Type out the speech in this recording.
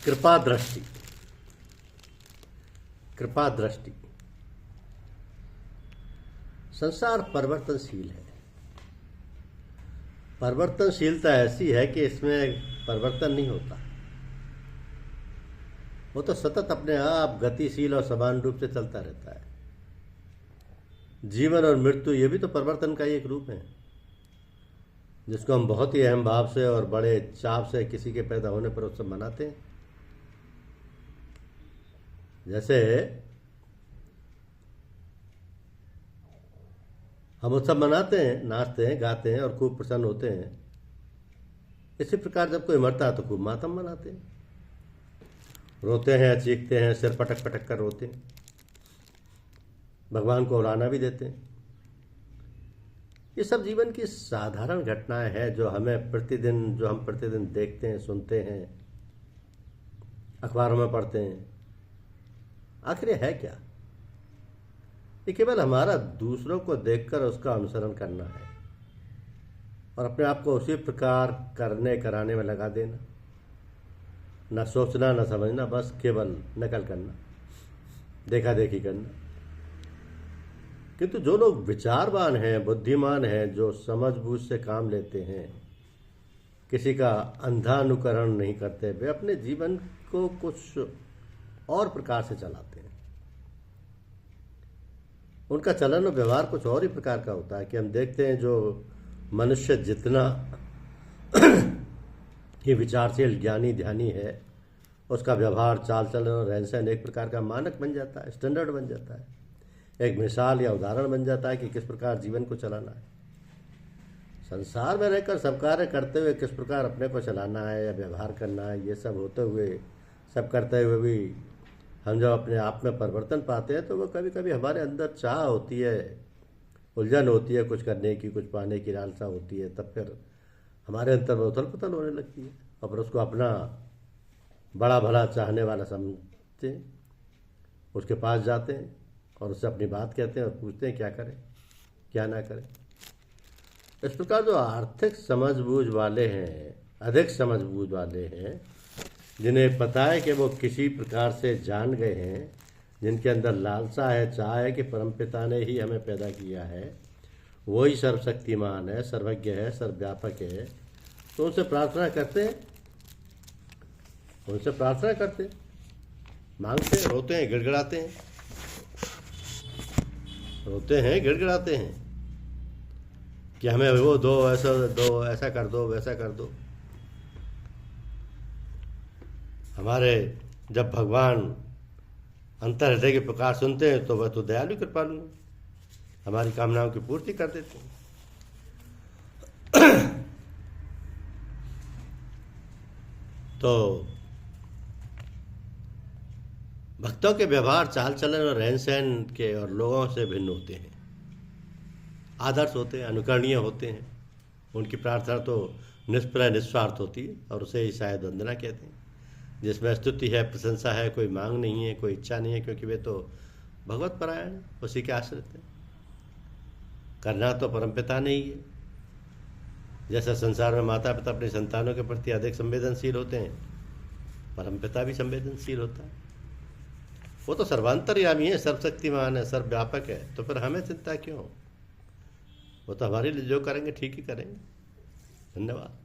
कृपा दृष्टि। कृपा दृष्टि। संसार परिवर्तनशील है। परिवर्तनशीलता ऐसी है कि इसमें परिवर्तन नहीं होता, वो तो सतत अपने आप गतिशील और समान रूप से चलता रहता है। जीवन और मृत्यु ये भी तो परिवर्तन का ही एक रूप है, जिसको हम बहुत ही अहम भाव से और बड़े चाव से किसी के पैदा होने पर उत्सव मनाते हैं। जैसे हम उत्सव मनाते हैं, नाचते हैं, गाते हैं और खूब प्रसन्न होते हैं, इसी प्रकार जब कोई मरता है तो खूब मातम मनाते हैं, रोते हैं, चीखते हैं, सिर पटक पटक कर रोते हैं, भगवान को उड़ाना भी देते हैं। ये सब जीवन की साधारण घटनाएं हैं जो हम प्रतिदिन देखते हैं, सुनते हैं, अखबारों में पढ़ते हैं। आखिर ये है क्या? ये केवल हमारा दूसरों को देखकर उसका अनुसरण करना है और अपने आप को उसी प्रकार करने कराने में लगा देना, न सोचना न समझना, बस केवल नकल करना, देखा देखी करना। किंतु जो लोग विचारवान हैं, बुद्धिमान हैं, जो समझबूझ से काम लेते हैं, किसी का अंधानुकरण नहीं करते, वे अपने जीवन को कुछ और प्रकार से चलाते हैं। उनका चलन और व्यवहार कुछ और ही प्रकार का होता है कि हम देखते हैं जो मनुष्य जितना ही विचारशील, ज्ञानी, ध्यानी है, उसका व्यवहार, चाल चलन और रहन सहन एक प्रकार का मानक बन जाता है, स्टैंडर्ड बन जाता है, एक मिसाल या उदाहरण बन जाता है कि किस प्रकार जीवन को चलाना है। संसार में रहकर सब कार्य करते हुए किस प्रकार अपने को चलाना है या व्यवहार करना है, ये सब होते हुए, सब करते हुए भी हम जब अपने आप में परिवर्तन पाते हैं तो वो कभी कभी हमारे अंदर चाह होती है, उलझन होती है, कुछ करने की, कुछ पाने की लालसा होती है, तब फिर हमारे अंदर उथल पुथल होने लगती है और फिर उसको अपना बड़ा भला चाहने वाला समझते हैं, उसके पास जाते हैं और उससे अपनी बात कहते हैं और पूछते हैं क्या करें, क्या ना करें। इस प्रकार जो आर्थिक समझबूझ वाले हैं, अधिक समझबूझ वाले हैं, जिन्हें पता है कि वो किसी प्रकार से जान गए हैं, जिनके अंदर लालसा है, चाह है कि परमपिता ने ही हमें पैदा किया है, वही सर्वशक्तिमान है, सर्वज्ञ है, सर्वव्यापक है, तो उनसे प्रार्थना करते हैं, मांगते हैं, रोते हैं, गिड़गिड़ाते हैं कि हमें वो दो, ऐसा दो, ऐसा कर दो, वैसा कर दो। हमारे जब भगवान अंतर हृदय की पुकार सुनते हैं तो वह तो दयालु कृपालु हैं, हमारी कामनाओं की पूर्ति कर देते हैं। तो भक्तों के व्यवहार, चाल चलन और रहन सहन के और लोगों से भिन्न होते हैं, आदर्श होते हैं, अनुकरणीय होते हैं। उनकी प्रार्थना तो निष्प्रय, निस्वार्थ होती है और उसे ही शायद वंदना कहते हैं, जिसमें स्तुति है, प्रशंसा है, कोई मांग नहीं है, कोई इच्छा नहीं है, क्योंकि वे तो भगवत परायण है, उसी के आश्रित है। करना तो परमपिता ने ही है। जैसा संसार में माता पिता अपने संतानों के प्रति अधिक संवेदनशील होते हैं, परमपिता भी संवेदनशील होता है। वो तो सर्वांतर्यामी है, सर्वशक्तिमान है, सर्वव्यापक है, तो फिर हमें चिंता क्यों? वो तो हमारे लिए जो करेंगे ठीक ही करेंगे। धन्यवाद।